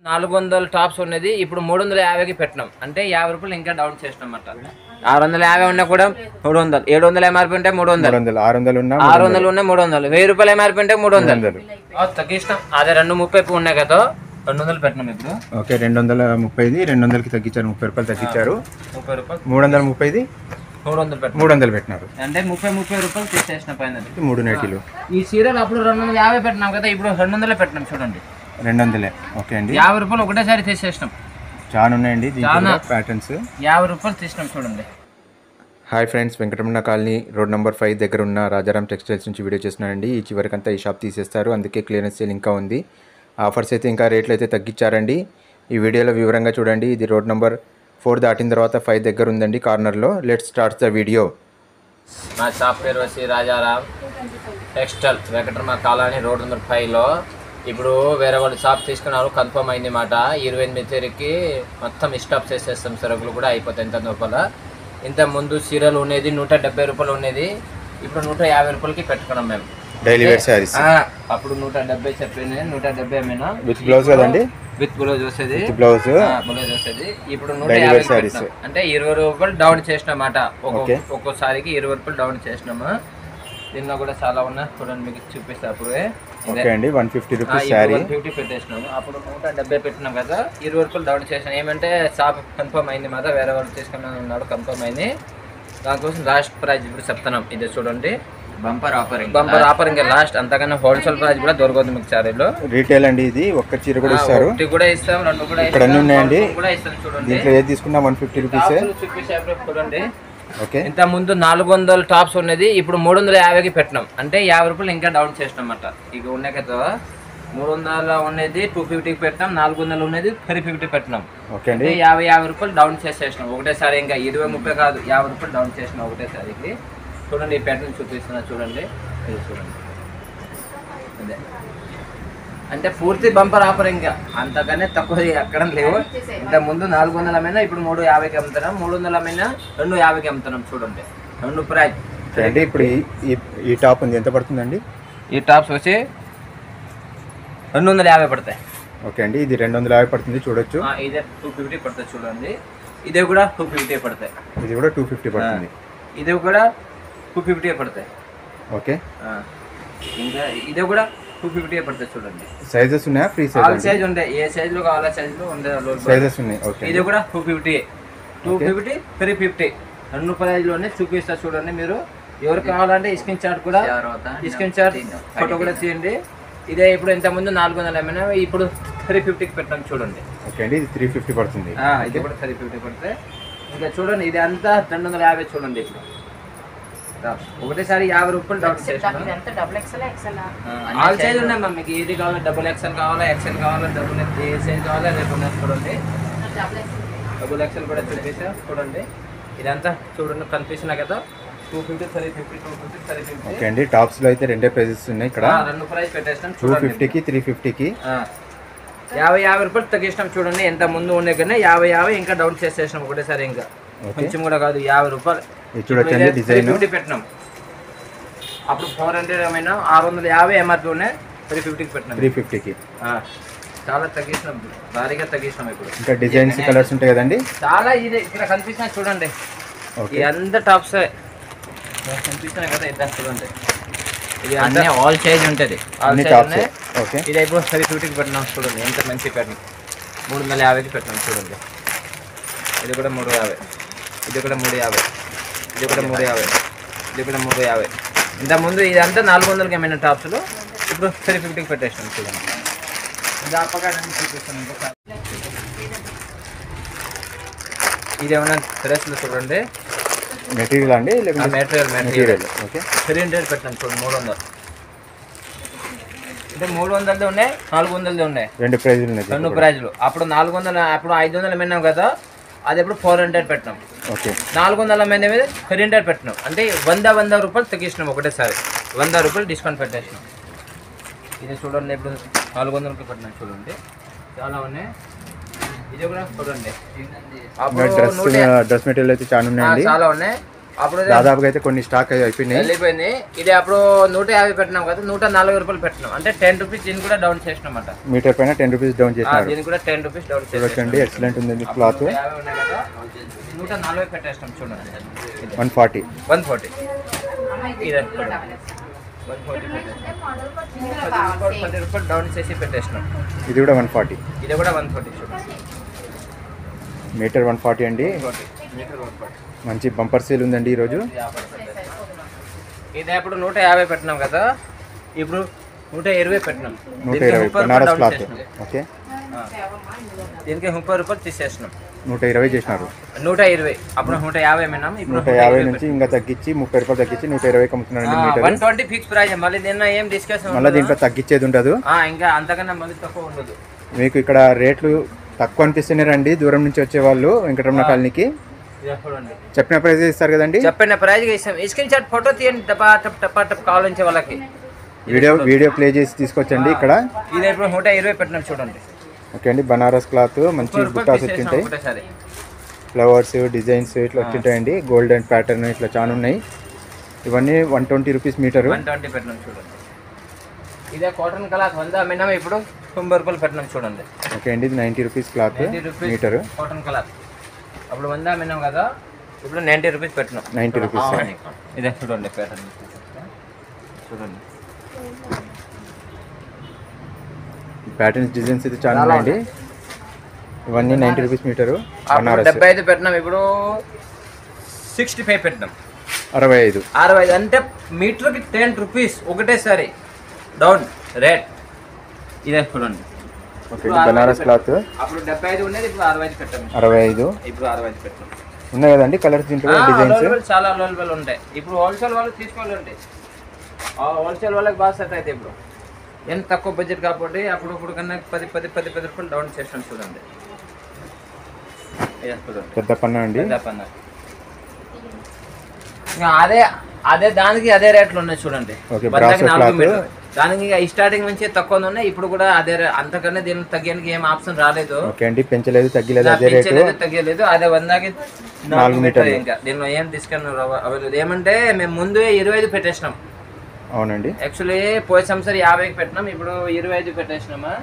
400 tops ఉన్నది ఇప్పుడు 350కి పెట్టినాం అంటే 50 రూపాయలు ఇంకా డౌన్ చేసినాం అన్నమాట. 650 ఉన్నా కూడా 300, 700 ఎంఆర్పి ఉంటే 300, 600 ఉన్నా 300, 1000 రూపాయలు ఎంఆర్పి ఉంటే 300 తగ్గిస్తాం. అదే 230 ఉన్నాయి కదా 200 పెట్టినాం ఇప్పుడు. ఓకే 230ది 200కి తగ్గించారు, 30 రూపాయలు తగ్గించారు. 30 రూపాయలు 330ది 300 పెట్టినారు అంటే 30 రూపాయలు తీసేసిన పైన 3 నైటీలు. ఈ సీరియల్ అప్పుడు 250 పెట్టినాం కదా ఇప్పుడు 200 పెట్టినాం చూడండి 200. ఓకే అండి 50 రూపాయలు ఒకటేసారి తీసేసినాం. చాలా ఉన్నాయండి దీంట్లో ప్యాటర్న్స్. 50 రూపాయలు తీసినాం చూడండి. Hi friends, Venkataramana colony road number 5 దగ్గర ఉన్న రాజారాం టెక్స్టైల్స్ నుంచి వీడియో చేస్తున్నానండి. ఈ చివరికంతా ఈ షాప్ తీసేస్తారు, అందుకే క్లియరెన్స్ సేల్ ఇంకా ఉంది. ఆఫర్స్ అయితే ఇంకా రేట్లు అయితే తగ్గించారండి. ఈ వీడియోలో వివరంగా చూడండి. ఇది రోడ్ నెంబర్ 4 దాటిన తర్వాత 5 దగ్గర ఉందండి కార్నర్లో. Let's start the video. మా షాప్ పేరు వచ్చి Rajaram textile Venkataramana colony road number 5లో. ఇప్పుడు వేరే వాళ్ళు షాప్ తీసుకున్నారు, కన్ఫర్మ్ అయింది మాట. 28 తేదీకి మొత్తం స్టాప్ చేసేస్తాం, సరుకులు కూడా అయిపోతాయి. ఇంత లోపల ఇంత ముందు చీరలు ఉండేది 170 రూపాయలు ఉండేది, ఇప్పుడు 150 రూపాయలకి పెట్టుకున్నాం మేము. డైలీ వేర్ సారీస్ అప్పుడు 170 చెప్పింది, 170 ఏమైనా విత్ బ్లౌజ్ కదండి, విత్ బ్లౌజ్ వస్తుంది, బ్లౌజ్ వస్తుంది. ఇప్పుడు 150 అంటే 20 రూపాయలు డౌన్ చేసినామాట. ఒక్కోసారికి 20 రూపాయలు డౌన్ చేసినాము. దీనిలో కూడా చాలా ఉన్నాయి చూడండి, మీకు చూపిస్తా. అప్పుడు ఓకే అండి 150 రూపీస్ శారీ 150 పెట్టేసినాము. అప్పుడు 170 పెట్టినాం కదా, 20 రూపాయలు డౌన్ చేసినాం. ఏమంటే షాప్ కన్ఫర్మ్ అయింది మాట, వేరే వాళ్ళు తీసుకున్నాను ఉన్నాడు, కన్ఫర్మ్ అయింది. దానికోసం లాస్ట్ ప్రైజ్ ఇప్పుడు చెప్తున్నాం. ఇది చూడండి, బంపర్ ఆఫర్ ఇంకా లాస్ట్. అంతకన్నా హోల్సేల్ ప్రైస్ కూడా దొరకదు మీకు శారీలో. రీటైల్ అండి ఇది. ఒక్క చీర కూడా ఇస్తారు, ఒకటి కూడా ఇస్తాం, 2 కూడా ఇక్కడ అన్ని ఉన్నాయండి. కూడా ఇస్తాం చూడండి. దీంట్లో ఏది తీసుకున్నా 150 రూపీస్. చూడండి, ఓకే ఇంత ముందు 400 టాప్స్ ఉన్నది ఇప్పుడు 350కి పెట్టినాం అంటే 50 రూపాయలు ఇంకా డౌన్ చేసినాం అన్నమాట. ఇక ఉన్నాయి కదా 300 ఉన్నది 250కి పెట్టినాం, 400 ఉన్నది 350 పెట్టినాం. ఓకే అండి 50 రూపాయలు డౌన్ చేసేసినాం ఒకటేసారి. ఇంకా 20-30 కాదు, 50 రూపాయలు డౌన్ చేసినాం ఒకటేసారికి. చూడండి ఈ ప్యాటర్న్ చూపిస్తున్నా చూడండి, ఇది చూడండి. అదే అంటే పూర్తి బంపర్ ఆఫర్, ఇంకా అంతకనే తక్కువ ఎక్కడ లేవు. ఇంత ముందు 400 అమ్మినా ఇప్పుడు 350కి అమ్ముతున్నాం, 300 అమ్మినా 250కి అమ్ముతున్నాం. చూడండి 2 ప్రైజ్. అండి ఇప్పుడు ఈ టాప్ ఉంది, ఎంత పడుతుందండి? ఈ టాప్స్ వచ్చి 250 పడతాయి. ఓకే అండి ఇది 250 పడుతుంది, చూడొచ్చు. ఇదే 250 పడుతుంది చూడండి. ఇదే కూడా 250 పడతాయి. ఇది కూడా 250 పడుతుంది. ఇది కూడా 250 పడతాయి. ఓకే ఇంకా ఇదే కూడా 250 పడతాయి చూడండి. సైజెస్ ఉన్నాయా? ఫ్రీ సైజ్, ఆల్ సైజ్ ఉంటాయి, ఏ సైజ్ లో కావాలా సైజ్ లో ఉండే సైజెస్ ఉన్నాయి. ఓకే ఇది కూడా 250, 350 2 ప్రైజ్ లోనే చూపిస్తా చూడండి. మీరు ఎవరు కావాలంటే స్క్రీన్ షాట్ కూడా, స్క్రీన్ షాట్ ఫోటో కూడా తీయండి. ఇదే ఇప్పుడు ఇంత ముందు 400 అమ్మినా ఇప్పుడు 350కి పెట్టాం చూడండి. ఓకే అండి ఇది 350 పడుతుంది. ఇది కూడా 350 పడితే. ఇంకా చూడండి ఇది అంతా 250 చూడండి. ఇప్పుడు ఒకటేసారి 50 రూపాయలు డౌన్ చేస్తాం. ఆల్ సైజ్ ఉన్నాయి మ్యామ్, మీకు ఏది కావాలా, డబుల్ XL కావాలా, XL కావాలా, డబుల్ ఏ సైజ్ కావాలా రేపు ఉన్నాయి చూడండి. డబుల్ XL కూడా చూపిస్తా చూడండి. ఇదంతా చూడండి కనిపిస్తున్నా కదా 250, 350, 250, 350. ఓకే అండి టాప్స్ లో అయితే రెండే ప్రైజెస్ ఉన్నాయి ఇక్కడ. 2 ప్రైస్ పెట్టేస్తాం 250కి 350కి. 50 రూపాయలు తగ్గిస్తాం చూడండి. ఎంత ముందు ఉండే కన్నా 50 ఇంకా డౌన్ చేసేసినాం ఒకటేసారి. ఇంకా కొంచెం కూడా కాదు, 50 రూపాయలు. చూడొచ్చండి డిజైన్ 350 పెట్టినాం. అప్పుడు 400 ఏమైనా 650 ఎంఆర్పి ఉన్నాయి, 350కి పెట్టినాం. 350కి చాలా తగ్గిస్తున్నాం, భారీగా తగ్గిస్తున్నాం. ఇప్పుడు ఇంకా డిజైన్స్ కలర్స్ ఉంటాయి కదండి చాలా. ఇది ఇక్కడ కనిపిస్తున్నాయి చూడండి, ఈ అంత టాప్స్ కనిపిస్తున్నాయి కదా, ఇద్దరు చూడండి. ఇది అన్నీ ఆల్ సైజ్ ఉంటుంది, ఆల్ సైజ్ ఉన్నాయి. ఇది ఇప్పుడు 350కి పెట్టినాం చూడండి. ఎంత మంచి ప్యాటర్న్. 350కి పెట్టినాం చూడండి. ఇది కూడా 350, ఇది కూడా 350, ఇది కూడా 350, ఇది కూడా 350. ఇంత ముందు ఇదంతా 400కి ఏమైనా టాప్స్లు ఇప్పుడు 350కి పెట్టేస్తాం చూడండి. ఇది అప్పగానే చూపిస్తాను ఇంకోసారి. ఇది ఏమైనా డ్రెస్లు చూడండి, మెటీరియల్ అండి, మెటీరియల్. ఓకే 300 పెట్టాం చూడండి. 300 అంటే 300ది ఉన్నాయి, 400ది ఉన్నాయి. 2 ప్రైజ్లు. అప్పుడు 400, అప్పుడు 500 అమ్మినాం కదా, అది ఎప్పుడు 400 పెట్టినాం. ఓకే 400 మీద 300 పెట్టినాం అంటే 100 రూపాయలు తగ్గించినాం ఒకటేసారి. 100 రూపాయలు డిస్కౌంట్ పెట్టేసినాం. ఇది చూడండి ఇప్పుడు 400కి పెట్టినాం చూడండి, చాలా ఉన్నాయి. ఇది కూడా చూడండి, డ్రెస్ మెటీరియల్ అయితే చాలా ఉన్నాయండి, చాలా ఉన్నాయి. అప్పుడు దాదాపుగా అయితే కొన్ని స్టాక్ అయిపోయినాయి, వెళ్ళిపోయింది. ఇది అప్పుడు 150 పెట్టినాం కదా, 140 రూపాయలు పెట్టినాం, అంటే 10 రూపీస్ దీన్ని కూడా డౌన్ చేసినాం అన్నమాట. మీటర్ పైన 10 రూపీస్ డౌన్ చేసినారు. దీన్ని కూడా 10 రూపీస్ డౌన్ చూడండి, ఎక్సలెంట్ ఉంది క్లాత్. 140 పెట్టేస్తాం చూడండి. 140 ఇది 10 రూపాయలు డౌన్ చేసి పెట్టేసినాం. ఇది కూడా 140, ఇది కూడా 140 చూడండి. మీటర్ 140 అండి. మంచి బంపర్ సేల్ ఉందండి ఈరోజు. ఇది అప్పుడు 150 పెట్టినాం కదా, ఇప్పుడు 120 పెట్టినాం. 120 బనారస్ క్లాత్. ఓకే, దీనికి 30 రూపాయలు తీసేసినాం. 120 చేసినారు. 120 అప్పుడు 150 అమ్మినాం, ఇప్పుడు 150 నుంచి ఇంకా తగ్గించి 30 రూపాయలు తగ్గించి 120 అమ్ముతున్నారండి మీటర్. 120 fix price. మళ్ళీ నిన్న ఏం డిస్కషన్, మళ్ళీ దీంట్లో తగ్గించేది ఉండదు, ఇంకా అంతకన్నా మళ్ళీ తక్కువ ఉండదు. మీకు ఇక్కడ రేట్లు తక్కువ అనిపిస్తున్నారండి దూరం నుంచి వచ్చే వాళ్ళు వెంకటరమణ కాలనీకి. చెప్పిన ప్రైస్ ఇస్తారు కదండి, చెప్పిన ప్రైజ్ ఇస్తాం. స్క్రీన్ షాట్ ఫోటో తీయండి, టపా టప్ టపా టప్ కావాలంటే వాళ్ళకి వీడియో ప్లే చేసి తీసుకొచ్చండి. ఇక్కడ ఇది ఇప్పుడు 120 పెట్టినాం చూడండి. ఓకే అండి, బనారస్ క్లాత్ మంచి బుట్టాస్ వచ్చింటాయి, ఫ్లవర్స్ డిజైన్స్ ఇట్లా వచ్చింటాయండి. గోల్డెన్ ప్యాటర్న్ ఇట్లా చాలా ఉన్నాయి. ఇవన్నీ 120 రూపీస్ మీటర్. 120 పెట్టినాం చూడండి. ఇదే కాటన్ క్లాత్ 100 అమ్మినాం, ఇప్పుడు 90 రూపాయలు పెట్టినాం చూడండి. ఓకే అండి, ఇది 90 rupees cloth metre. Cotton cloth అప్పుడు 100 అమ్మినాం కదా, ఇప్పుడు 90 రూపీస్ పెట్టినాం. 90 రూపీస్. ఇదే చూడండి ప్యాటర్న్ చూడండి. ప్యాటర్న్స్ డిజైన్స్ అయితే చాలా ఉన్నాయండి. ఇవన్నీ 90 రూపీస్ మీటరు. 75 పెట్టినాం, ఇప్పుడు 65 పెట్టినాం. 65 అంటే మీటర్కి 10 రూపీస్ ఒకటేసారి డౌన్ రేట్. ఇదే చూడండి. ఓకే, బనారస్ క్లాత్ అప్పుడు 75 ఉండేది, ఇప్పుడు 65 పెట్టాం. 65 ఇప్పుడు 65 పెట్టాం. ఉన్నాయి కదండి కలర్స్ దీంట్లో, డిజైన్స్ చాలా అవైలబుల్ ఉంటాయి. ఇప్పుడు హోల్సేల్ వాళ్ళు తీసుకోవాలంటే హోల్సేల్ వాళ్ళకి బాగా సెట్ అయితే. ఇప్పుడు ఎంత తక్కువ బడ్జెట్ కాబట్టి అప్పుడు కన్నా 10 రూపాయలు డౌన్ చేసాను చూడండి. పెద్ద పన్న అండి. అదే దానికి అదే రేట్లు ఉన్నాయి చూడండి. దానికి స్టార్టింగ్ నుంచి తక్కువ ఉన్నాయి, ఇప్పుడు కూడా అదే. అంతకన్నా దీనికి తగ్గడానికి ఏం ఆప్షన్ రాలేదు. ఓకే అండి, పెంచలేదు తగ్గలేదు, అదే రేటు తగ్గలేదు. అదే 100కి 4 మీటర్లు. ఇంకా దీనిలో ఏం డిస్కౌంట్ అవ్వలేదు. ఏమంటే మేము ముందు 25 పెట్టేసినాం. అవునండి, యాక్చువల్లీ పోయే సంవత్సరం 50కి పెట్టినాం, ఇప్పుడు 25 పెట్టేసినామా.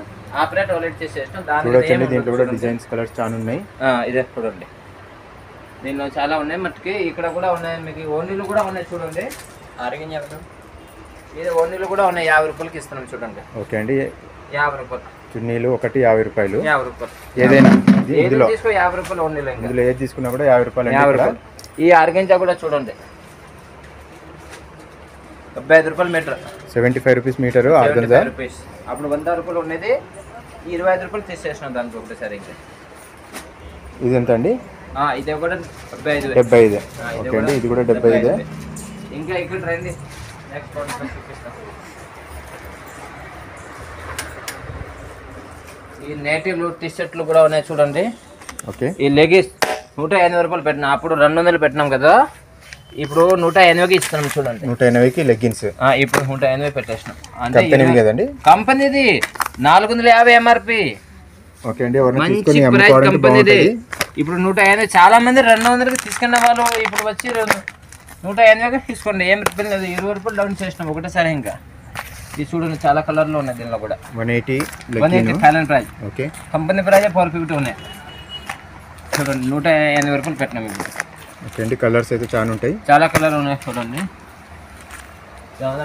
Operate already చేసేసినాం. చూడొచ్చండి, దీంట్లో కూడా డిజైన్స్ కలర్స్ చాలా ఉన్నాయి. ఇదే చూడండి, దీనిలో చాలా ఉన్నాయి మట్టుకి. ఇక్కడ కూడా ఉన్నాయి, మీకు ఓన్లీలు కూడా ఉన్నాయి చూడండి. అరిగిన ఇది ఓన్లీలు కూడా ఉన్నాయి, 50 రూపాయలకి ఇస్తున్నాం చూడండి. ఓకే అండి, 50 రూపాయలు చున్నీలు ఒకటి 50 రూపాయలు. 50 రూపాయలు ఏదైనా ఇందులో తీసుకో 50 రూపాయలు ఓన్లీలు. ఇందులో ఏది తీసుకున్నా కూడా 50 రూపాయలు. 50 రూపాయలు. ఈ అరిగింజా కూడా చూడండి, 75 రూపాయలు మీటర్. 75 rupees metre. రూపీస్ అప్పుడు 100 రూపాయలు ఉండేది, 25 రూపాయలు తీసేసినాం దానికి ఒకటేసారి. ఇంకా ఇది ఎంత అండి? ఇది కూడా 75. 75. ఓకే అండి, ఇది కూడా 75. ఇంకా ఇక్కడ రండి, నెక్స్ట్ చూపిస్తాం. ఈ నేటివ్ టీ షర్ట్లు కూడా ఉన్నాయి చూడండి. ఓకే, ఈ లెగిన్స్ 180 రూపాయలు పెట్టినా, అప్పుడు 200 పెట్టినాం కదా, ఇప్పుడు 180కి ఇస్తున్నాం చూడండి. 180కి లెగ్గిన్స్. ఇప్పుడు 180 పెట్టేసినాం. కంపెనీ కదండి, కంపెనీది 450 ఎంఆర్పి. ఓకే అండి, ఎవరైనా మంచి తీసుకొని ప్రైస్ అమ్ముకోవాలంటే కంపెనీది. బాగుంటుంది. ఇప్పుడు 180, చాలా మంది 200కి తీసుకున్న వాళ్ళు ఇప్పుడు వచ్చి 180కి తీసుకోండి, ఏం రూపాయలు లేదు. 20 రూపాయలు డౌన్ చేసినాం ఒకటేసారి. ఇంకా ఇది చూడండి, చాలా కలర్లో ఉన్నాయి దీనిలో కూడా. 180 Thailand price. Okay, company price 450 ఉన్నాయి చూడండి. 180 రూపాయలు పెట్టినాం ఇప్పుడు. ఓకే అండి, కలర్స్ అయితే చాలా ఉంటాయి, చాలా కలర్ ఉన్నాయి చూడండి.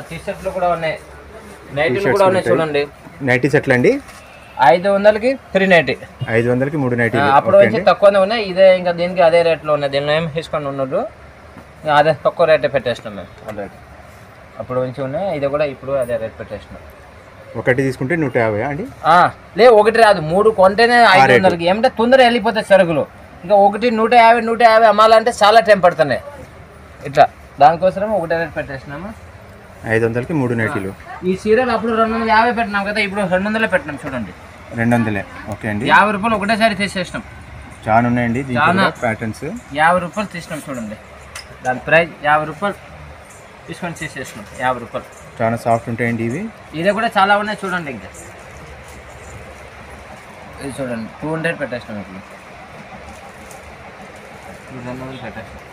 టీ షర్ట్లు కూడా ఉన్నాయి, నైటీలు కూడా ఉన్నాయి చూడండి. నైటీ సెట్లు అండి, 500కి 3 నైటీ. 500కి 3 నైటీ. అప్పుడు వచ్చి తక్కువనే ఉన్నాయి, ఇదే ఇంకా దీనికి అదే రేట్లో ఉన్నాయి. దీనిలో ఏం తీసుకొని ఉన్నట్టు అదే తక్కువ రేటే పెట్టేసినాం మేము ఆల్రెడీ. అప్పుడు నుంచి ఉన్నాయి, ఇది కూడా ఇప్పుడు అదే రేట్ పెట్టేసినాం. ఒకటి తీసుకుంటే 150 అండి? లే, ఒకటి రాదు, 3 కొంటేనే 500కి. ఏమంటే తొందరగా వెళ్ళిపోతాయి సరుకులు. ఇంకా ఒకటి 150 అమ్మాలంటే చాలా టైం పడుతున్నాయి. ఇట్లా దానికోసం ఒకటే రేట్ పెట్టేసినాము. 500కి 3 నైటీలు. ఈ సీరియల్ అప్పుడు 250 పెట్టినాం కదా, ఇప్పుడు 200 పెట్టినాం చూడండి. 200. ఓకే అండి, 50 రూపాయలు ఒకటేసారి తీసేసినాం. చాలా ఉన్నాయండి దీంట్లో ప్యాటర్న్స్. 50 రూపాయలు తీసినాం చూడండి, దాని ప్రైస్ 50 రూపాయలు తీసుకొని తీసేసినాం. 50 రూపాయలు. చాలా సాఫ్ట్ ఉంటాయండి ఇవి. ఇది కూడా చాలా ఉన్నాయి చూడండి. ఇంకా ఇది చూడండి, 200 పెట్టేసినాం. ఇప్పుడు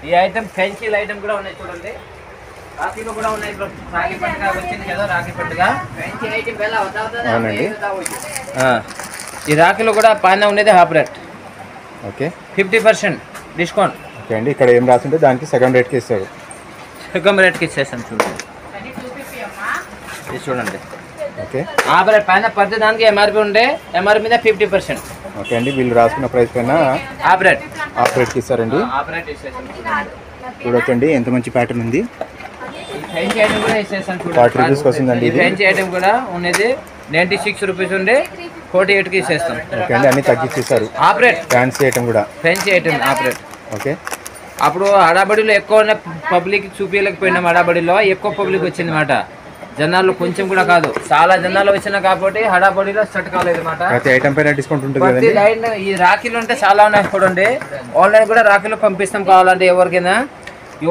ఈ ఐటమ్ ఫెన్సీల్ ఐటమ్ కూడా ఉన్నాయి చూడండి. రాఖీలు కూడా ఉన్నాయి. ఇప్పుడు రాఖీ పండుగ వచ్చింది కదా, రాఖీ పండుగ. అవునండి. ఈ రాఖీలో కూడా పైన ఉండేది half rate. Okay, 50% discount. Okay అండి. ఇక్కడ ఏం రాస్తుంటే దానికి సగం రేట్కి ఇస్తారు. సగం రేట్కి ఇచ్చేస్తాం చూడండి. ఇది చూడండి. ఓకే, హాఫ్ రేట్ పైన ప్రతి దానికి ఎంఆర్పి ఉండే, ఎంఆర్పి మీద 50%. ఓకే అండి. వీళ్ళు రాసుకున్న ప్రైస్ పైన హాఫ్ రేట్ రేట్కి ఇస్తారండి. హాఫ్ రేట్ ఇచ్చేస్తాం. చూడొచ్చండి ఎంత మంచి ప్యాటర్న్ ఉంది. ఫ్రెంచ్ ఐటమ్ కూడా ఇచ్చేస్తాం చూడండి. 40 రూపీస్కి వస్తుందండి ఇది. ఫ్రెంచ్ ఐటమ్ కూడా ఉన్నది 96 రూపీస్ ఉండే 48కి ఇచ్చేస్తాం. ఓకే అండి, అన్ని తగ్గించేస్తారు. హాఫ్ రేట్ ఫ్యాన్సీ ఐటమ్ కూడా. French item half rate. Okay, అప్పుడు హడాబడిలో ఎక్కువ పబ్లిక్ చూపించలేకపోయినాం. హడాబడిలో ఎక్కువ పబ్లిక్ వచ్చింది మాట. జనాలు కొంచెం కూడా కాదు, చాలా జనాలు వచ్చినా కాబట్టి హడాబడిలో స్టార్ట్ కాలేదు మాట. ప్రతి ఐటమ్ పైన డిస్కౌంట్ ఉంటుంది ప్రతి కదండి. లైన్ ఈ రాఖీలు అంటే చాలా ఉన్నాయి చూడండి. ఆన్లైన్ కూడా రాఖీలు పంపిస్తాం కావాలంటే ఎవరికైనా.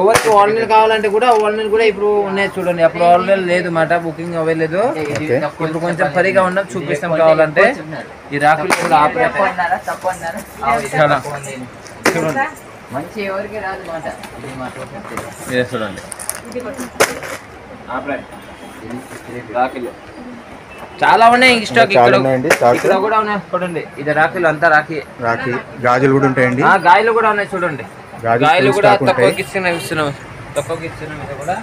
ఎవరికి ఆన్లైన్ కావాలంటే కూడా ఆన్లైన్ కూడా ఇప్పుడు ఉన్నాయి చూడండి. అప్పుడు ఆన్లైన్ లేదు మాట, బుకింగ్ అవ్వలేదు. ఇప్పుడు కొంచెం పరిగా ఉన్నాం, చూపిస్తాం కావాలంటే. ఈ రాఖీలు కూడా చూడండి. మంచి ఎవరికి రాదు మాట. చూడండి రాఖీలు చాలా ఉన్నాయి. స్టాక్ ఇక్కడ కూడా ఉన్నాయి చూడండి. ఇది రాఖీలు అంతా రాఖీ గాజులు కూడా ఉంటాయండి. గాయలు కూడా ఉన్నాయి చూడండి. గాయలు కూడా తక్కువకి ఇస్తున్నాం. ఇది కూడా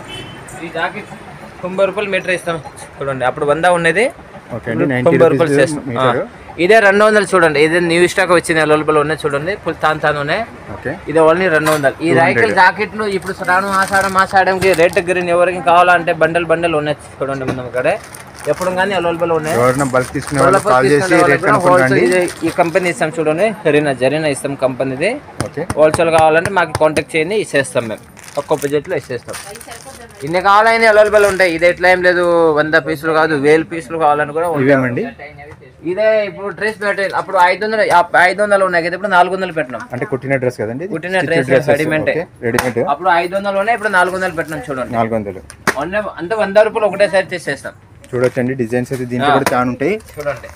ఈ జాకెట్ 90 రూపాయలు మీటర్ ఇస్తాం చూడండి. అప్పుడు 100 ఉన్నది, 90 రూపాయలు చేస్తాం. ఇదే 200 చూడండి. ఇదే న్యూ స్టాక్ వచ్చింది, అవైలబుల్ ఉన్నాయి చూడండి. ఫుల్ తాను ఉన్నాయి. ఇది ఓన్లీ 200. ఈ రైకల్ జాకెట్లు ఇప్పుడు రాను ఆషాఢంకి రేట్ గ్రీన్ ఎవరికి కావాలంటే బండల్ ఉన్నాయి చూడండి. మనం ఇక్కడ ఎప్పుడు కానీ అవైలబుల్ ఉన్నాయి. ఈ కంపెనీ ఇస్తాం చూడండి. జరీనా ఇస్తాం కంపెనీది. హోల్సేల్ కావాలంటే మాకు కాంటాక్ట్ చేయండి, ఇచ్చేస్తాం మేము. తక్కువ బడ్జెట్లో ఇచ్చేస్తాం. ఇన్ని కావాలని అవైలబుల్ ఉంటాయి. ఇది ఎట్లా ఏం లేదు, 100 పీసులు కాదు, 1000 పీసులు కావాలని కూడా ఉంటాయి. ఇదే ఇప్పుడు డ్రెస్ మెటీరియల్ అప్పుడు 500 ఉన్నాయి కదా, ఇప్పుడు 400 పెట్టినాం. అంటే కుట్టిన డ్రెస్ కదండి, కుట్టిన డ్రెస్ రెడీమేడ్. అప్పుడు 500 ఉన్నాయి, ఇప్పుడు 400 పెట్టినాం చూడండి. 400 అంటే 100 రూపాయలు ఒకటేసారి తీసేస్తాం. చూడొచ్చండి, డిజైన్స్ అయితే దీంట్లో కూడా చాలా ఉంటాయి చూడండి.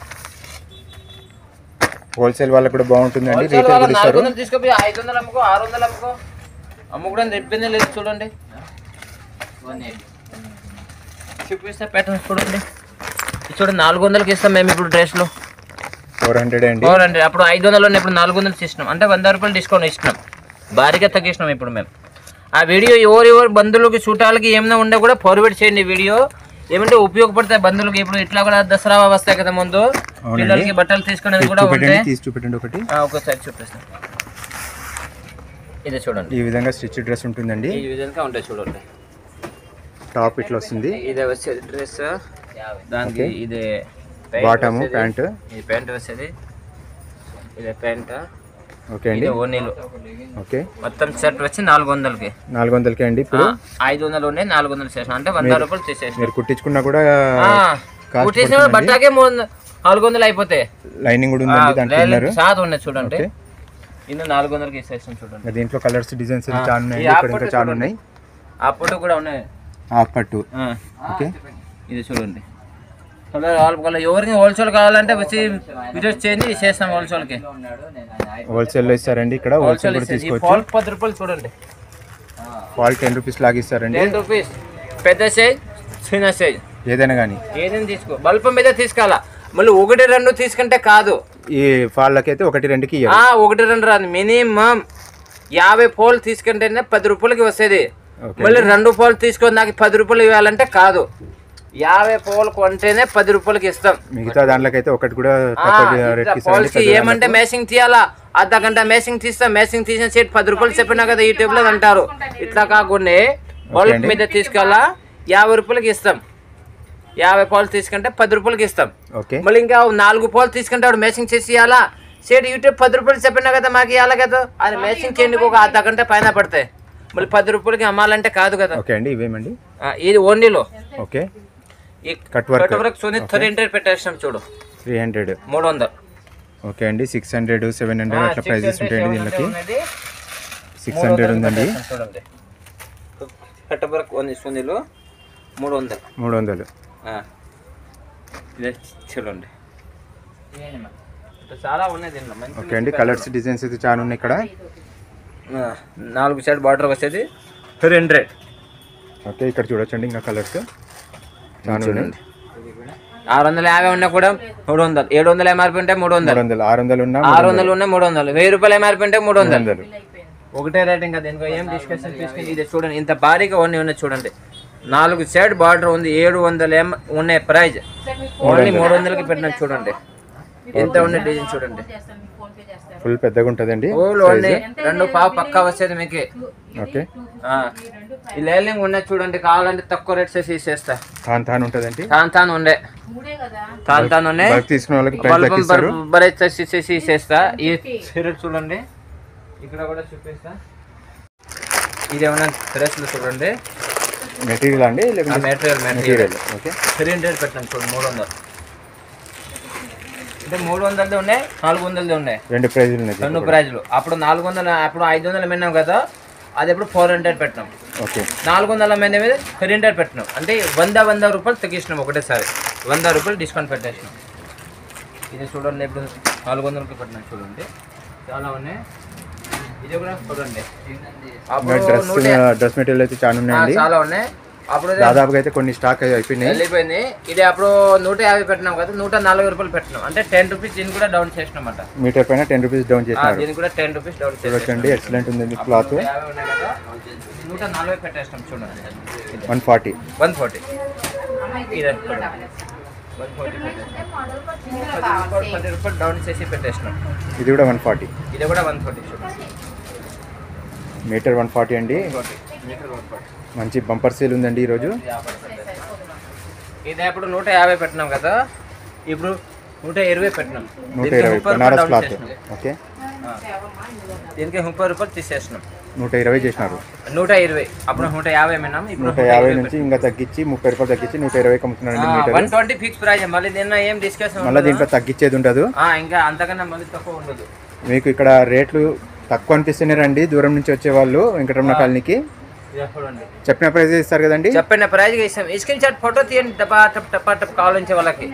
హోల్సేల్ వాళ్ళకి కూడా బాగుంటుందండి. 400 తీసుకుపోయి 500 అమ్ముకో, 600 అమ్ముకో, అమ్ముకోవడానికి ఇబ్బంది లేదు చూడండి. చూపిస్తే ప్యాటర్న్స్ చూడండి. చూడండి 400కి ఇస్తాం మేము ఇప్పుడు డ్రెస్లు. 400 అండి. 400 అప్పుడు 500 ఉన్నాయి, ఇప్పుడు 400 ఇస్తున్నాం. అంటే 100 రూపాయలు డిస్కౌంట్ ఇస్తున్నాం. భారీగా తగ్గిస్తున్నాం ఇప్పుడు మేము. ఆ వీడియో ఎవరెవరు బంధువులకి చుట్టాలకి ఏమైనా ఉండే కూడా ఫార్వర్డ్ చేయండి. వీడియో ఏమంటే ఉపయోగపడతాయి బంధువులకి. ఇప్పుడు ఇట్లా కూడా దసరా వస్తాయి కదా, ముందు పిల్లలకి బట్టలు తీసుకునేది కూడా ఉంటాయి. ఒకసారి చూపిస్తాం. ఇది చూడండి, ఈ విధంగా స్టిచ్ డ్రెస్ ఉంటుందండి. ఈ విధంగా ఉంటాయి చూడండి. టాప్ ఇట్లా వస్తుంది. ఇదే వచ్చేది డ్రెస్, దానికి ఇదే బాటమ్ ప్యాంట్. ఇది ప్యాంట్ వచ్చేది, ఇదే ప్యాంట్. ఓకే అండి. ఓనీలు. ఓకే, మొత్తం సెట్ వచ్చి 400కి. 400కి అండి. ఇప్పుడు 500 ఉన్నాయి, 400 చేసాం. అంటే 100 రూపాయలు తీసేసాం. మీరు కుట్టించుకున్నా కూడా కుట్టించిన బట్టాకే 400 అయిపోతాయి. లైనింగ్ కూడా ఉందండి దాంట్లో. సాద్ ఉన్నాయి చూడండి. ఇన్ని 400కి ఇచ్చేసాం చూడండి. దీంట్లో కలర్స్ డిజైన్స్ చాలా ఉన్నాయి. ఇక్కడ ఇంకా చాలా ఉన్నాయి. ఆ పట్టు కూడా ఉన్నాయి. హాఫ్ పట్టు. ఓకే, ఇది చూడండి. ఎవరికి హోల్సేల్ కావాలంటే వచ్చి విజిట్ చేయండి, చేస్తాం. హోల్సేల్కి హోల్సేల్లో ఇస్తారండి. ఇక్కడ హోల్సేల్ కూడా తీసుకోవచ్చు. 10 రూపాయలు చూడండి. ఫాల్ 10 రూపీస్ లాగా ఇస్తారండి. 10 రూపీస్. పెద్ద సైజ్, చిన్న సైజ్ ఏదైనా కానీ ఏదైనా తీసుకో. బల్బ్ మీద తీసుకోవాలా, మళ్ళీ 1-2 తీసుకుంటే కాదు. ఈ ఫాళ్ళకైతే 1-2కి 1-2 రాదు. మినిమం 50 పోల్ తీసుకుంటేనే 10 రూపాయలకి వస్తుంది. మళ్ళీ 2 పోల్ తీసుకొని నాకు 10 రూపాయలు ఇవ్వాలంటే కాదు. 50 పోల్ కొంటేనే 10 రూపాయలకి ఇస్తాం. మిగతా దాంట్లోకైతే ఒకటి కూడా ఏమంటే మేసింగ్ తీయాలా, అర్ధ గంట మేసింగ్ తీస్తాం. మేసింగ్ తీసిన సేట్ 10 రూపాయలు చెప్పినా కదా యూట్యూబ్ లో అంటారు. ఇట్లా కాకుండా బల్బ్ మీద తీసుకోవాలా, 50 రూపాయలకి ఇస్తాం. 50 పోల్ తీసుకుంటే 10 రూపాయలకి ఇస్తాం. మళ్ళీ ఇంకా 4 పోల్ తీసుకుంటే వాడు మేసింగ్ చేసి ఇవ్వాలా. సేట్ యూట్యూబ్ 10 రూపాయలు చెప్పినా కదా మాకు ఇవ్వాలి కదా. అది మేసింగ్ చేయండి, ఒక అర్ధ గంట పైన పడతాయి. మళ్ళీ 10 రూపాయలకి అమ్మాలంటే కాదు కదా. ఇవేమండి, ఇది ఓన్లీలో. ఓకే, ఈ కట్ వర్క్ 300 పెట్టేస్తాం చూడు. 300, 300. ఓకే అండి. 600, 700 అట్లా ప్రైజెస్ ఉంటాయండి. దీనికి 600 ఉందండి. Cut work Sunil 300. ఇదే చూడండి, చాలా ఉన్నాయి దీంట్లో. ఓకే అండి. కలర్స్ డిజైన్స్ అయితే చాలా ఉన్నాయి ఇక్కడ. 4 సైడ్ బార్డర్ వచ్చేది 300. ఓకే, ఇక్కడ చూడొచ్చండి ఇంకా కలర్స్ చాలా ఉన్నాయి. 650 ఉన్నా కూడా 300. 700 ఎంఆర్పి ఉంటే 300. 600 ఉన్నా 600 ఉన్నా 300. 1000 రూపాయలు ఎంఆర్పి ఉంటే 300. ఒకటే రేట్. ఇంకా దీనికి ఏం డిస్కషన్ తీసుకుని ఇది చూడండి, ఇంత భారీగా ఉన్నాయి చూడండి. 4 సైడ్ బార్డర్ ఉంది. 700 ఉన్నాయి ప్రైజ్. ఓన్లీ 300కి పెట్టినట్టు చూడండి. ఎంత ఉన్న డిజైన్ చూడండి. ఫుల్ పెద్దగా ఉంటుందండి. రెండు పావు పక్కా వచ్చేది మీకు. ఓకే, ఈ లైలింగ్ ఉన్నది చూడండి. కావాలంటే తక్కువ రేట్ చేసి ఇచ్చేస్తా. తాన్ ఉంటదండి. తాన్ ఉండే తీసుకున్న వాళ్ళకి చేసి ఇచ్చేస్తా. ఈ చీరలు చూడండి, ఇక్కడ కూడా చూపిస్తా. ఇది ఏమన్నా డ్రెస్లు చూడండి. మెటీరియల్ అండి, మెటీరియల్. ఓకే, 300 పెట్టండి చూడండి. 300 అంటే 300 ఉన్నాయి, 400 ఉన్నాయి. రెండు ప్రైజ్లు. అప్పుడు 400, అప్పుడు 500 మిన్నాం కదా, అది ఎప్పుడు 400 పెట్టినాం. ఓకే, 400 మీద 300 పెట్టినాం. అంటే 100 రూపాయలు తగ్గించినాం ఒకటేసారి. 100 రూపాయలు డిస్కౌంట్ పెట్టేసినాం. ఇది చూడండి, ఇప్పుడు 400కి పెట్టినాం చూడండి. చాలా ఉన్నాయి. ఇది కూడా చూడండి. డ్రెస్ మెటీరియల్ అయితే చాలా ఉన్నాయండి. చాలా ఉన్నాయి. అప్పుడు దాదాపుగా అయితే కొన్ని స్టాక్ వెళ్ళిపోయింది. ఇది అప్పుడు 150 పెట్టినాం కదా, 140 రూపాయలు పెట్టినాం. అంటే 10 రూపీస్ దీన్ని కూడా డౌన్ చేసినాం అన్నమాట. మీటర్ పైన 10 రూపీస్ డౌన్ చేసినారు. దీన్ని కూడా 10 రూపీస్ డౌన్ చేసినాం. ఎక్సలెంట్ ఉంది క్లాత్. 140 పెట్టేసినాం చూడండి. 140. 140. ఇది 10 రూపాయలు డౌన్ చేసి పెట్టేసినాం. ఇది కూడా 140. ఇది కూడా 140 చూడండి. మీటర్ 140 అండి. మంచి బంపర్ సేల్ ఉందండి ఈరోజు. ఇది అప్పుడు 150 పెట్టినాం కదా, ఇప్పుడు 120 పెట్టినాం. 120 బనారస్ క్లాత్. ఓకే, దీనికి 30 రూపాయలు తీసేసినాం. 120 చేసినారు. 120. అప్పుడు 150 మిన్నాం. ఇప్పుడు 150 నుంచి ఇంకా తగ్గించి 30 రూపాయలు తగ్గించి 120 అమ్ముతున్నారండి మీటర్. 120 fix price. మళ్ళీ దీనిలో ఏం డిస్కషన్. మళ్ళీ దీంట్లో తగ్గించేది ఉండదు. ఇంకా అంతకన్నా మళ్ళీ తక్కువ ఉండదు. మీకు ఇక్కడ రేట్లు తక్కువ అనిపిస్తున్నారండి దూరం నుంచి వచ్చే వాళ్ళు వెంకటరమణ కాలనీకి. చెప్పిన ప్రైజ్ ఇస్తారు కదండి. చెప్పిన ప్రైజ్ ఇస్తాం. స్క్రీన్ షాట్ ఫోటో తీయండి. టప్ కావాలంటే వాళ్ళకి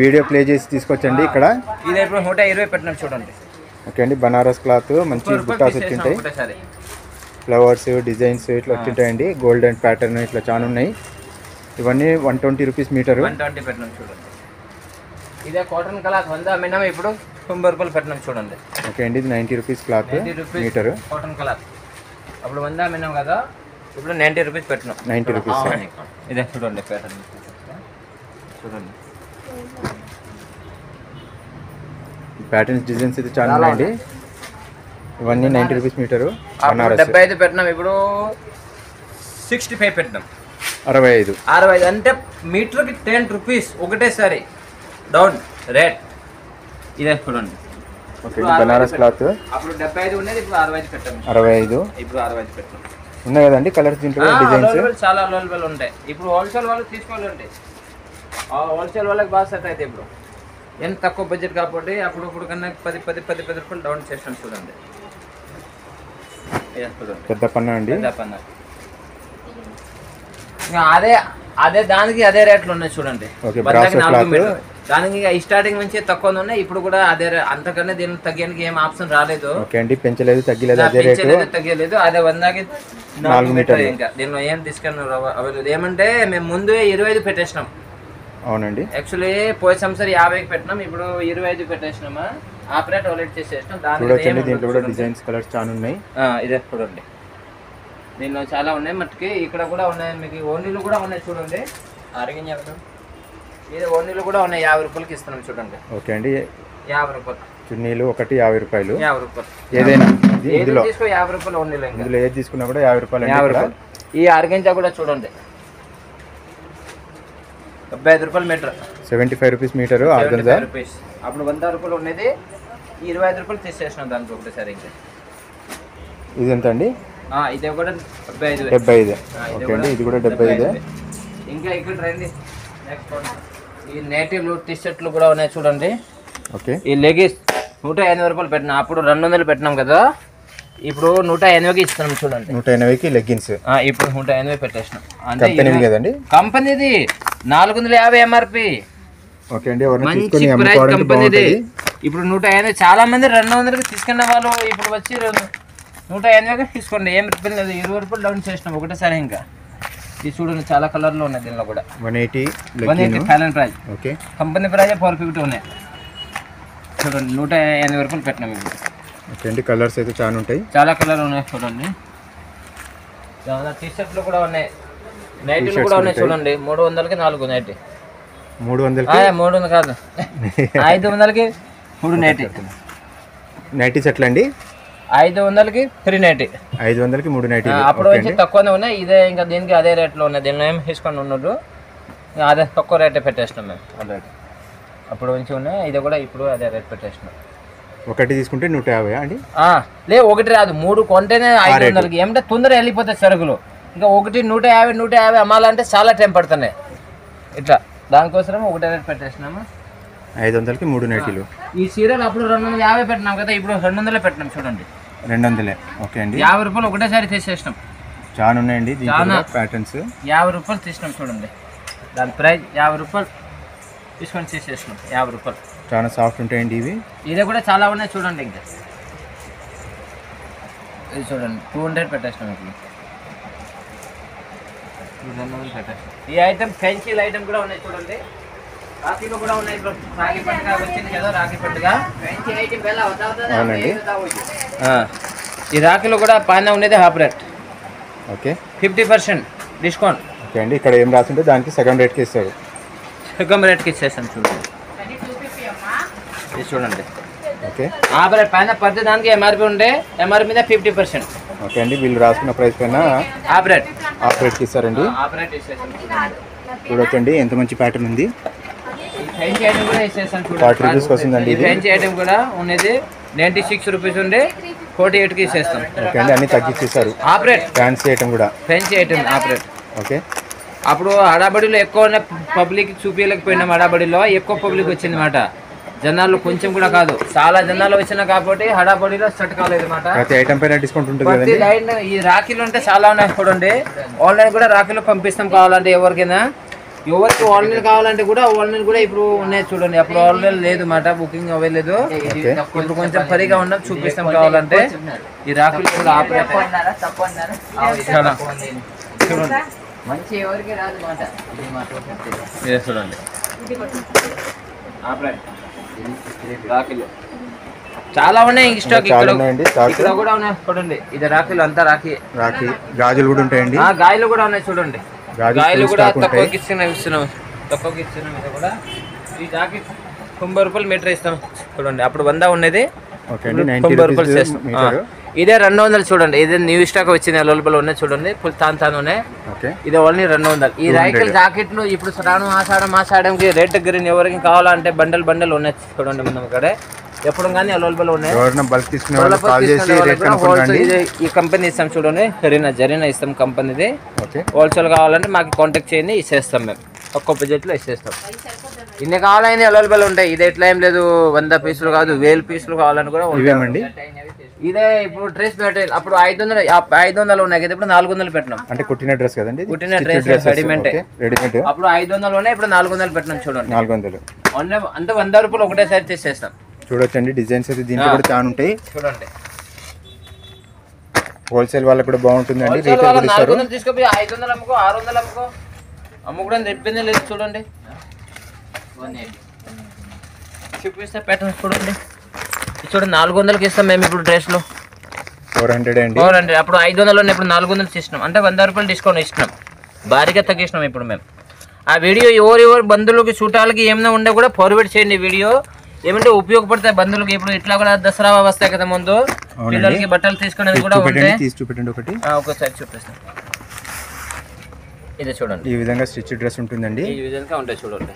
వీడియో ప్లే చేసి తీసుకొచ్చండి. ఇక్కడ ఇది ఇప్పుడు 120 పెట్టినాం చూడండి. ఓకే అండి, బనారస్ క్లాత్ మంచి బుట్టాస్ వచ్చింటాయి. ఫ్లవర్స్ డిజైన్స్ ఇట్లా వచ్చింటాయండి. గోల్డెన్ ప్యాటర్న్ ఇట్లా చాలా ఉన్నాయి. ఇవన్నీ 120 రూపీస్ మీటర్. 120 పెట్టినాం చూడండి. ఇదే కాటన్ క్లాత్ 100 మిన్నాం. ఇప్పుడు 90 రూపాయలు పెట్టినాం చూడండి. ఓకే అండి, ఇది 90 rupees cloth metre. Cotton cloth అప్పుడు 100 మిన్నాం కదా, ఇప్పుడు 90 రూపీస్ పెట్టినాం. 90 రూపీస్. ఇదే చూడండి ప్యాటర్న్ చూడండి. ప్యాటర్న్స్ డిజైన్స్ అయితే చాలా ఉన్నాయండి. ఇవన్నీ 90 రూపీస్ మీటరు. 75 పెట్టినాం. ఇప్పుడు 65 పెట్టినాం. 65 అంటే మీటర్కి 10 రూపీస్ ఒకటేసారి డౌన్ రేట్. ఇదే చూడండి. ఓకే, బనారస్ క్లాత్ అప్పుడు 75 ఉండేది, ఇప్పుడు 65 పెట్టాం. 65 ఇప్పుడు 65 పెట్టాం. ఉన్నాయి కదండి కలర్స్ దీంట్లో, డిజైన్స్ చాలా అవైలబుల్ ఉంటాయి. ఇప్పుడు హోల్సేల్ వాళ్ళు తీసుకోవాలంటే హోల్సేల్ వాళ్ళకి బాగా సెట్ అయితే. ఇప్పుడు ఎంత తక్కువ బడ్జెట్ కాబట్టి అప్పుడు కన్నా 10 రూపాయలు డౌన్ చేసాను చూడండి. పెద్ద పన్న అండి. అదే దానికి అదే రేట్లు ఉన్నాయి చూడండి. దానికి స్టార్టింగ్ నుంచి తక్కువ ఉన్నాయి. ఇప్పుడు కూడా అదే, అంతకన్నా దీనికి తగ్గడానికి ఏం ఆప్షన్ రాలేదు. ఓకే అండి, పెంచలేదు తగ్గలేదు, అదే రేటు తగ్గలేదు. అదే 100కి 4 మీటర్లు. ఇంకా దీనిలో ఏం డిస్కౌంట్ అవ్వలేదు. ఏమంటే మేము ముందు 25 పెట్టేసినాం. అవునండి, యాక్చువల్లీ పోయే సంవత్సరం 50కి పెట్టినాం. ఇప్పుడు 25 పెట్టేసినామా. Operate already చేసేసినాం. దీంట్లో కూడా డిజైన్స్ కలర్స్ చాలా ఉన్నాయి. ఇదే చూడండి, దీనిలో చాలా ఉన్నాయి మట్టుకి. ఇక్కడ కూడా ఉన్నాయి మీకు. ఓనీలు కూడా ఉన్నాయి చూడండి. అరగని చెప్పడం ఇది ఓనీలు కూడా ఉన్నాయి. 50 రూపాయలకి ఇస్తున్నాం చూడండి. ఓకే అండి, 50 రూపాయలు చున్నీలు ఒకటి 50 రూపాయలు. 50 రూపాయలు ఏదైనా ఇందులో తీసుకో. 50 రూపాయలు ఓనీలు. ఇందులో ఏది తీసుకున్నా కూడా 50 రూపాయలు. 50 రూపాయలు. ఈ అరగంజా కూడా చూడండి, 75 రూపాయలు మీటర్. 75 rupees metre. అప్పుడు 100 రూపాయలు ఉండేది, 25 రూపాయలు తీసేసినాం దానికి ఒకటేసారి. ఇంకా ఇది ఎంత అండి? ఇది కూడా 75. 75. ఓకే అండి, ఇది కూడా 75. ఇంకా ఇక్కడ రండి. నెక్స్ట్ ఈ నేటివ్ టీ షర్ట్లు కూడా ఉన్నాయి చూడండి. ఓకే, ఈ లెగిన్స్ 180 రూపాయలు పెట్టినా. అప్పుడు 200 పెట్టినాం కదా, ఇప్పుడు 180కి ఇస్తున్నాం చూడండి. 180కి లెగ్గిన్స్. ఇప్పుడు 180 పెట్టేసినాం. కంపెనీ కదండి, కంపెనీది 450 ఎంఆర్పి. ఓకే అండి, మంచి ప్రైస్ కంపెనీది. ఇప్పుడు 180. చాలా మంది 200కి తీసుకున్న వాళ్ళు ఇప్పుడు వచ్చి 180కి తీసుకోండి, ఏం రిపేర్ లేదు. 20 రూపాయలు డౌన్ చేసినాం ఒకటేసారి. ఇంకా ఇది చూడండి చాలా కలర్లో ఉన్నాయి దీనిలో కూడా. 180 final price. Okay, company price 450 ఉన్నాయి. చూడండి 180 రూపాయలు పెట్టినాం ఇప్పుడు. ఓకే అండి. కలర్స్ అయితే చాలా ఉంటాయి, చాలా కలర్ ఉన్నాయి చూడండి. టీ షర్ట్లు కూడా ఉన్నాయి, నైటీలు కూడా ఉన్నాయి చూడండి. 300కి 4 నైటీ. 300 కాదు 500కి 3 నైటీ. నైటీస్ ఎట్లా అండి? 500కి 3 నైటీ. 500కి 3 నైటీ. అప్పుడు వచ్చి తక్కువనే ఉన్నాయి. ఇదే ఇంకా దీనికి అదే రేట్లో ఉన్నాయి. దీనిలో ఏం తీసుకొని ఉన్నారు, అదే తక్కువ రేటే పెట్టేసినాం మేము ఆల్రెడీ. అప్పుడు నుంచి ఉన్నాయి, ఇది కూడా ఇప్పుడు అదే రేట్ పెట్టేసినాం. ఒకటి తీసుకుంటే 150 అండి? లే, ఒకటి రాదు, 3 కొంటేనే 500కి. ఏమంటే తొందరగా వెళ్ళిపోతాయి సరుకులు. ఇంకా ఒకటి 150 అమ్మాలంటే చాలా టైం పడుతున్నాయి ఇట్లా. దానికోసమే ఒకటే రేట్ పెట్టేసినాము. 500కి 3 నైటీలు. ఈ సీరియల్ అప్పుడు 250 పెట్టినాం కదా, ఇప్పుడు 200 పెట్టినాం చూడండి. 200. ఓకే అండి. 50 రూపాయలు ఒకటేసారి తీసేసినాం. చాలా ఉన్నాయండి దీంట్లో ప్యాటర్న్స్. 50 రూపాయలు తీసినాం చూడండి. దాని ప్రైస్ 50 రూపాయలు తీసుకొని తీసేసినాం. 50 రూపాయలు. చాలా సాఫ్ట్ ఉంటాయండి ఇవి. ఇదే కూడా చాలా ఉన్నాయి చూడండి. ఇంకా ఇది చూడండి 200 పెట్టేసినాం ఇప్పుడు. 200 పెట్టేసినాం. ఈ ఐటమ్ ఫెన్సీల్ ఐటమ్ కూడా ఉన్నాయి చూడండి. రాఖీలు కూడా ఉన్నాయి. ఇప్పుడు రాఖీ పండుగ వచ్చింది కదా, రాఖీ పండుగ. అవునండి. ఈ రాఖీలో కూడా పైన ఉండేది half rate. Okay, 50% discount. Okay అండి. ఇక్కడ ఏం రాసింటే దానికి సగం రేట్కి ఇస్తారు. సగం రేట్కి ఇచ్చేస్తాం చూడండి. ఇది చూడండి. ఓకే, హాఫ్ రేట్ పైన ప్రతి దానికి ఎంఆర్పి ఉండే, ఎంఆర్పి మీద 50%. ఓకే అండి. వీళ్ళు రాసుకున్న ప్రైస్ పైన హాఫ్ రేట్కి ఇస్తారండి. హాఫ్ రేట్ ఇచ్చేస్తాం చూడొచ్చండి ఎంత మంచి ప్యాటర్న్ ఉంది. ఫ్రెంచ్ ఐటమ్ కూడా ఇచ్చేస్తాం చూడండి. 40 రూపీస్కి వస్తుందండి ఇది. ఫ్రెంచ్ ఐటమ్ కూడా ఉన్నది 96 రూపీస్ ఉండే 48కి ఇచ్చేస్తాం. ఓకే అండి, అన్ని తగ్గించేస్తారు. Half rate. ఫ్యాన్సీ ఐటమ్ కూడా french item half rate. Okay, అప్పుడు హడాబడిలో ఎక్కువ పబ్లిక్ చూపించలేకపోయినాం. హడాబడిలో ఎక్కువ పబ్లిక్ వచ్చింది మాట. జనాలు కొంచెం కూడా కాదు, చాలా జనాలు వచ్చినా కాబట్టి హడాబడిలో స్టార్ట్ కాలేదు మాట. ప్రతి ఐటమ్ పైన డిస్కౌంట్ ఉంటుంది ప్రతి లైన్. ఈ రాఖీలు అంటే చాలా ఉన్నాయి చూడండి. ఆన్లైన్ కూడా రాఖీలు పంపిస్తాం కావాలంటే ఎవరికి ఆన్లైన్ కావాలంటే కూడా ఆన్లైన్ కూడా ఇప్పుడు ఉన్నాయి చూడండి. అప్పుడు ఆన్లైన్ లేదు మాట, బుకింగ్ అవ్వలేదు. ఇప్పుడు కొంచెం సరిగా ఉన్నాం, చూపిస్తాం కావాలంటే. ఈ రాఖీలు కూడా ఆపరేట్ చూడండి. మంచి ఎవరికి రాదు మాట. చూడండి రాఖీలు చాలా ఉన్నాయి స్టాక్. ఇక్కడ కూడా ఉన్నాయి చూడండి. ఇది రాఖీలు అంతా రాఖీ. గాజులు కూడా ఉంటాయండి. గాయలు కూడా ఉన్నాయి చూడండి. గాయలు కూడా తక్కువకి ఇస్తున్నాం. ఇది కూడా ఈ రాఖీ 90 రూపాయలు మీటర్ ఇస్తాం చూడండి. అప్పుడు 100 ఉన్నది, 90 రూపాయలు చేస్తాం. ఇదే 200 చూడండి. ఇదే న్యూ స్టాక్ వచ్చింది, లోపల ఉన్నాయి చూడండి. ఫుల్ తాను ఉన్నాయి. ఇది ఓన్లీ 200. ఈ రాఖీల జాకెట్లు ఇప్పుడు శ్రావణం ఆషాఢంకి రేట్ గ్రీన్ ఎవరికి కావాలంటే బండల్ ఉన్నాయి చూడండి. మనం ఇక్కడ ఎప్పుడు కానీ లోపల ఉన్నాయి. ఈ కంపెనీ ఇస్తాం చూడండి. జరీనా ఇస్తాం కంపెనీది. హోల్సేల్ కావాలంటే మాకు కాంటాక్ట్ చేయండి, ఇచ్చేస్తాం మేము. తక్కువ బడ్జెట్లో ఇచ్చేస్తాం. ఇన్ని కావాలని అవైలబుల్ ఉంటాయి. ఇది ఎట్లా ఏం లేదు, 100 పీసులు కాదు 1000 పీసులు కావాలని కూడా ఉంటాయండి. ఇదే ఇప్పుడు డ్రెస్ మెటీరియల్ అప్పుడు 500 ఉన్నాయి కదా, ఇప్పుడు 400 పెట్టినాం. అంటే కుట్టిన డ్రెస్ కదండి, కుట్టిన డ్రెస్ రెడీమేడ్. అప్పుడు 500 ఉన్నాయి, ఇప్పుడు 400 పెట్టినాం చూడండి. 400 అంటే 100 రూపాయలు ఒకటేసారి తీసేస్తాం. చూడొచ్చండి, డిజైన్స్ అయితే దీంట్లో కూడా చాలా ఉంటాయి చూడండి. హోల్సేల్ వాళ్ళకి కూడా బాగుంటుందండి. 400 తీసుకుపోయి 500 అమ్ముకో, 600 అమ్ముకో, అమ్ముకోవడానికి చెప్పిందే లేదు చూడండి. చూపిస్తే ప్యాటర్న్స్ చూడండి. చూడండి 400కి ఇస్తాం మేము ఇప్పుడు డ్రెస్లు. 400 అప్పుడు 500 ఉన్నాయి, ఇప్పుడు 400 ఇస్తున్నాం. అంటే 100 రూపాయలు డిస్కౌంట్ ఇస్తున్నాం, భారీగా తగ్గిస్తున్నాం ఇప్పుడు మేము. ఆ వీడియో ఎవరెవరు బంధువులకి చుట్టాలకి ఏమైనా ఉండే కూడా ఫార్వర్డ్ చేయండి. వీడియో ఏమంటే ఉపయోగపడతాయి బంధువులకి. ఇప్పుడు ఇట్లా కూడా దసరా వస్తాయి కదా, ముందు పిల్లలకి బట్టలు తీసుకునేది కూడా ఉంటాయి. ఒకసారి చూపిస్తాం. ఇది చూడండి, ఈ విధంగా స్టిచ్ డ్రెస్ ఉంటుందండి. ఈ విధంగా ఉంటాయి చూడండి.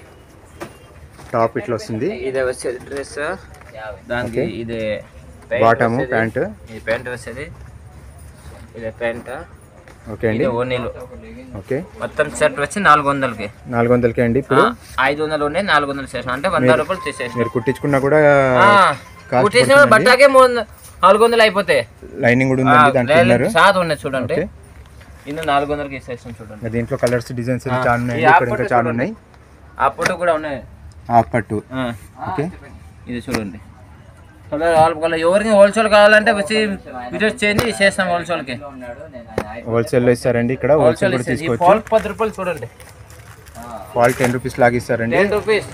టాప్ ఇట్లా వస్తుంది. ఇదే వచ్చేది డ్రెస్, దానికి ఇదే బాటమ్ ప్యాంట్. ఇది ప్యాంట్ వచ్చేది, ఇదే ప్యాంట్. ఓకే అండి, ఓనీలు. ఓకే, మొత్తం సెట్ వచ్చి 400కి. 400కి అండి. ఇప్పుడు 500 ఉన్నాయి, 400 చేసాం. అంటే 100 రూపాయలు తీసేసి మీరు కుట్టించుకున్నా కూడా కుట్టించిన బట్టాకే 400 అయిపోతాయి. లైనింగ్ కూడా ఉందండి దాంట్లో, సాత్ ఉన్నాయి చూడండి. ఇన్ని 400కి ఇచ్చేస్తాం చూడండి. దీంట్లో కలర్స్ డిజైన్స్ చాలా ఉన్నాయి, ఇక్కడ ఇంకా చాలా ఉన్నాయి. ఆ పట్టు కూడా ఉన్నాయి, హాఫ్ పట్టు. ఓకే, ఇది చూడండి. కలర్ ఎవరికి హోల్సేల్ కావాలంటే వచ్చి వీడియోస్ చేయండి చేస్తాం హోల్సేల్కి. హోల్సేల్లో ఇస్తారండి ఇక్కడ. హోల్సేల్ కూడా తీసుకోవచ్చు. ఫాల్ 10 రూపాయలు చూడండి. ఫాల్ 10 రూపీస్ లాగా ఇస్తారండి. 10 రూపీస్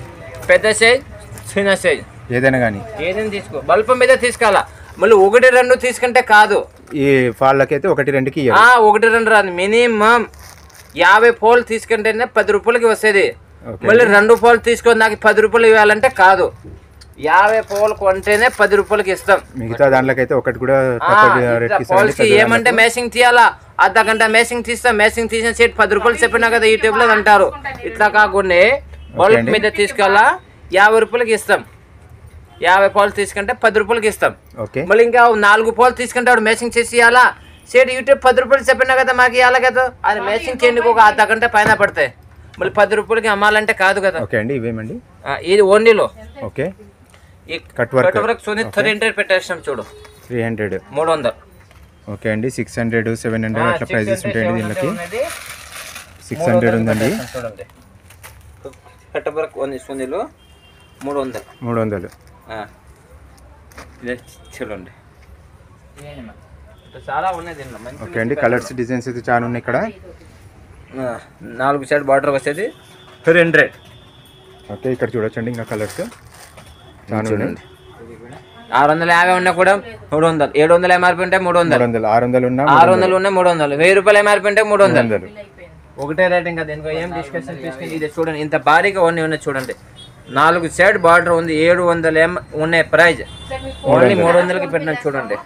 పెద్ద సైజ్ చిన్న సైజ్ ఏదైనా కానీ ఏదైనా తీసుకో. బల్బ్ మీద తీసుకోవాలా, మళ్ళీ 1, 2 తీసుకుంటే కాదు. ఈ ఫాళ్ళకైతే 1, 2కి 1, 2 రాదు. మినిమం 50 పోల్ తీసుకుంటేనే 10 రూపాయలకి వస్తుంది. మళ్ళీ 2 పోల్ తీసుకొని నాకు 10 రూపాయలు ఇవ్వాలంటే కాదు. 50 పోల్ కొంటేనే 10 రూపాయలకి ఇస్తాం. మిగతా దాంట్లోకైతే ఒకటి కూడా పోల్కి ఏమంటే మేసింగ్ తీయాలా, అర్ధ గంట మేసింగ్ తీస్తాం. మేసింగ్ తీసిన సేట్ 10 రూపాయలు చెప్పినా కదా యూట్యూబ్ లో అంటారు. ఇట్లా కాకుండా బల్బ్ మీద తీసుకోవాలా 50 రూపాయలకి ఇస్తాం. 50 పోల్ తీసుకుంటే 10 రూపాయలకి ఇస్తాం. మళ్ళీ ఇంకా 4 పోల్ తీసుకుంటే వాడు మేసింగ్ చేసి ఇవ్వాలా సేట్ యూట్యూబ్ 10 రూపాయలు చెప్పినా కదా మాకు ఇవ్వాలి కదా. అది మేసింగ్ చేయండి ఒక అర్ధ గంట పైన పడతాయి. మళ్ళీ 10 రూపాయలకి అమ్మాలంటే కాదు కదా. ఇవేమండి ఇది ఓన్లీలో ఓకే. ఈ కట్ వర్క్ సోనీ 300 పెట్టేస్తాం చూడు. 300 300 ఓకే అండి. 600 700 అట్లా ప్రైజెస్ ఉంటాయండి. దీనికి 600 ఉందండి. చూడండి కట్ వర్క్ సోనీలో 300 ఇదే చూడండి. చాలా ఉన్నాయి దీంట్లో. ఓకే అండి. కలర్స్ డిజైన్స్ అయితే చాలా ఉన్నాయి ఇక్కడ. 4 సైడ్ బార్డర్ వచ్చేది 300. ఓకే ఇక్కడ చూడొచ్చండి ఇంకా కలర్స్ చాలా ఉన్నాయి. 650 ఉన్నా కూడా 300. 700 ఎంఆర్పి ఉంటే 300. 600 ఉన్నా 600 ఉన్నాయి 300. 1000 రూపాయలు ఎంఆర్పి ఉంటే 300. ఒకటే రేట్. ఇంకా దీనికి ఏం డిస్కషన్ తీసుకుని ఇది చూడండి. ఇంత భారీగా ఉన్నాయి చూడండి. 4 సైడ్ బార్డర్ ఉంది. 700 ఉన్నాయి ప్రైజ్. ఓన్లీ 300కి పెట్టినా చూడండి.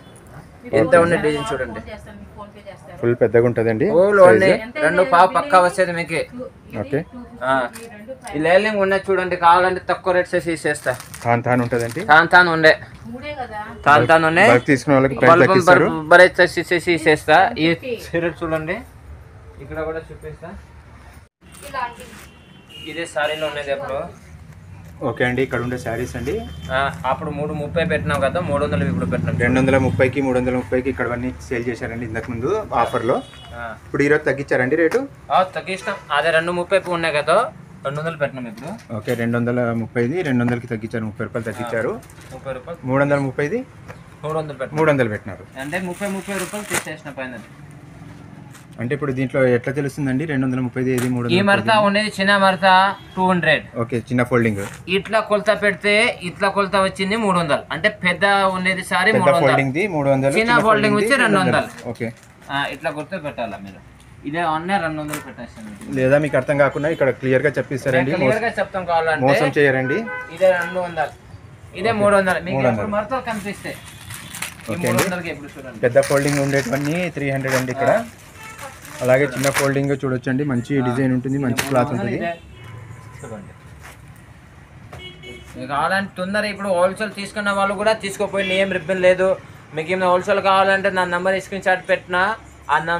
ఎంత ఉన్న డిజైన్ చూడండి. ఫుల్ పెద్దగా ఉంటుందండి. 2 పావు పక్కా వచ్చేది మీకు. ఓకే ఈ లైలింగ్ ఉన్నాయి చూడండి. కావాలంటే తక్కువ రేట్ చేసి ఇచ్చేస్తా. తాన్ ఉంటుందండి. తాన్ ఉండే తీసుకున్న వాళ్ళకి చేసి ఇచ్చేస్తా. ఈ సీరియల్ చూడండి. ఇక్కడ కూడా చూపిస్తా. ఇదే సారీలో ఉన్నది అప్పుడు. ఓకే అండి. ఇక్కడ ఉండే శారీస్ అండి. అప్పుడు 330 పెట్టినాం కదా, 300 ఇప్పుడు పెట్టినాం. 230కి 330కి ఇక్కడ అన్ని సేల్ చేశారండి ఇంతకు ముందు ఆఫర్లో. ఇప్పుడు ఈరోజు తగ్గించారండి రేటు? తగ్గిస్తాం. అదే 230 ఉన్నాయి కదా, 200 పెట్టినాం ఇప్పుడు. ఓకే 230ది 200కి తగ్గించారు. 30 రూపాయలు తగ్గించారు. 30 రూపాయలు. 330ది 300 పెట్టినారు. అంటే 30 రూపాయలు తీసేసిన పైన. అంటే ఇప్పుడు దీంట్లో ఎట్లా తెలుస్తుందండి 230 ఏది 300? ఈ మరత ఉండేది చిన్న మరత 200. ఓకే చిన్న ఫోల్డింగ్. ఇట్లా కొలత పెడితే ఇట్లా కొలత వచ్చింది 300. అంటే పెద్ద ఉండేది సారీ 300, చిన్న ఫోల్డింగ్ వచ్చి 200. ఓకే ఇట్లా కొలత పెట్టాలా మీరు. ఇదే అన్న 200 పెట్టేస్తాను. లేదా మీకు అర్థం కాకుండా ఇక్కడ క్లియర్ గా చెప్పిస్తారండి. క్లియర్ గా చెప్తాం కావాలంటే. మోసం చేయరండి. ఇదే 200, ఇదే 300. మీకు మరత కనిపిస్తే పెద్ద ఫోల్డింగ్ ఉండేటివన్నీ 300 అండి ఇక్కడ. అలాగే చిన్న ఫోల్డింగ్ చూడొచ్చండి. మంచి డిజైన్ ఉంటుంది, మంచి క్లాత్ ఉంటుంది. కావాలంటే తొందర ఇప్పుడు హోల్సేల్ తీసుకున్న వాళ్ళు కూడా తీసుకోపోయి ఏం రిబ్బన్ లేదు. మీకు ఏమైనా హోల్సేల్ కావాలంటే నా నెంబర్ స్క్రీన్ షాట్ పెట్టినా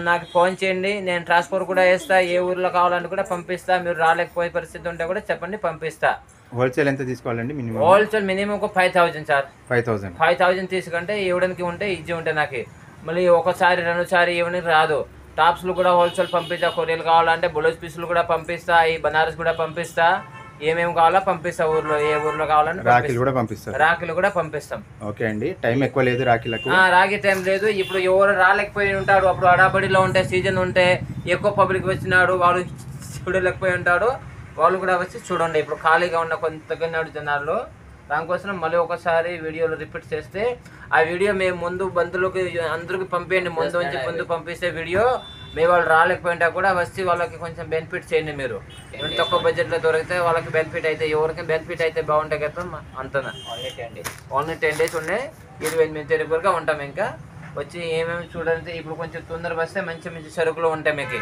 నాకు ఫోన్ చేయండి. నేను ట్రాన్స్పోర్ట్ కూడా వేస్తా. ఏ ఊర్లో కావాలంటే కూడా పంపిస్తా. మీరు రాలేకపోయే పరిస్థితి ఉంటే కూడా చెప్పండి, పంపిస్తా. హోల్సేల్ ఎంత తీసుకోవాలండి? మినిమం హోల్సేల్ మినిమం ఒక 5000 సార్. 5000 తీసుకుంటే ఇవ్వడానికి ఉంటే ఈజీ ఉంటే నాకు. మళ్ళీ ఒకసారి 2 సారి ఇవ్వడానికి రాదు. టాప్స్లు కూడా హోల్సేల్ పంపిస్తా. కొరియలు కావాలంటే బ్లౌజ్ పీసులు కూడా పంపిస్తా. ఈ బనారస్ కూడా పంపిస్తా. ఏమేమి కావాలో పంపిస్తా. ఊర్లో ఏ ఊర్లో కావాలంటే రాఖీలు కూడా పంపిస్తాం. ఓకే అండి. టైం ఎక్కువ లేదు రాఖీలకు. రాఖీ టైం లేదు. ఇప్పుడు ఎవరు రాలేకపోయి ఉంటాడు. అప్పుడు అడాబడిలో ఉంటే సీజన్ ఉంటే ఎక్కువ పబ్లిక్ వచ్చినాడు, వాళ్ళు చూడలేకపోయి ఉంటాడు. వాళ్ళు కూడా వచ్చి చూడండి. ఇప్పుడు ఖాళీగా ఉన్న కొంతన్నాడు జనాలు. దానికోసం మళ్ళీ ఒకసారి వీడియోలో రిపీట్ చేస్తే ఆ వీడియో మేము ముందు బంధువులకి అందరికి పంపేయండి. ముందు పంపిస్తే వీడియో మీ వాళ్ళు రాలేకపోయింటా కూడా వచ్చి వాళ్ళకి కొంచెం బెనిఫిట్ చేయండి. మీరు తక్కువ బడ్జెట్లో దొరికితే వాళ్ళకి బెనిఫిట్ అయితే, ఎవరికి బెనిఫిట్ అయితే బాగుంటాయి కదా. అంతనా ఓన్లీ 10 days ఉన్నాయి. 28 తారీఖుగా ఉంటాం. ఇంకా వచ్చి ఏమేమి చూడండి. ఇప్పుడు కొంచెం తొందరగా వస్తే మంచి సరుకులు ఉంటాయి మీకు.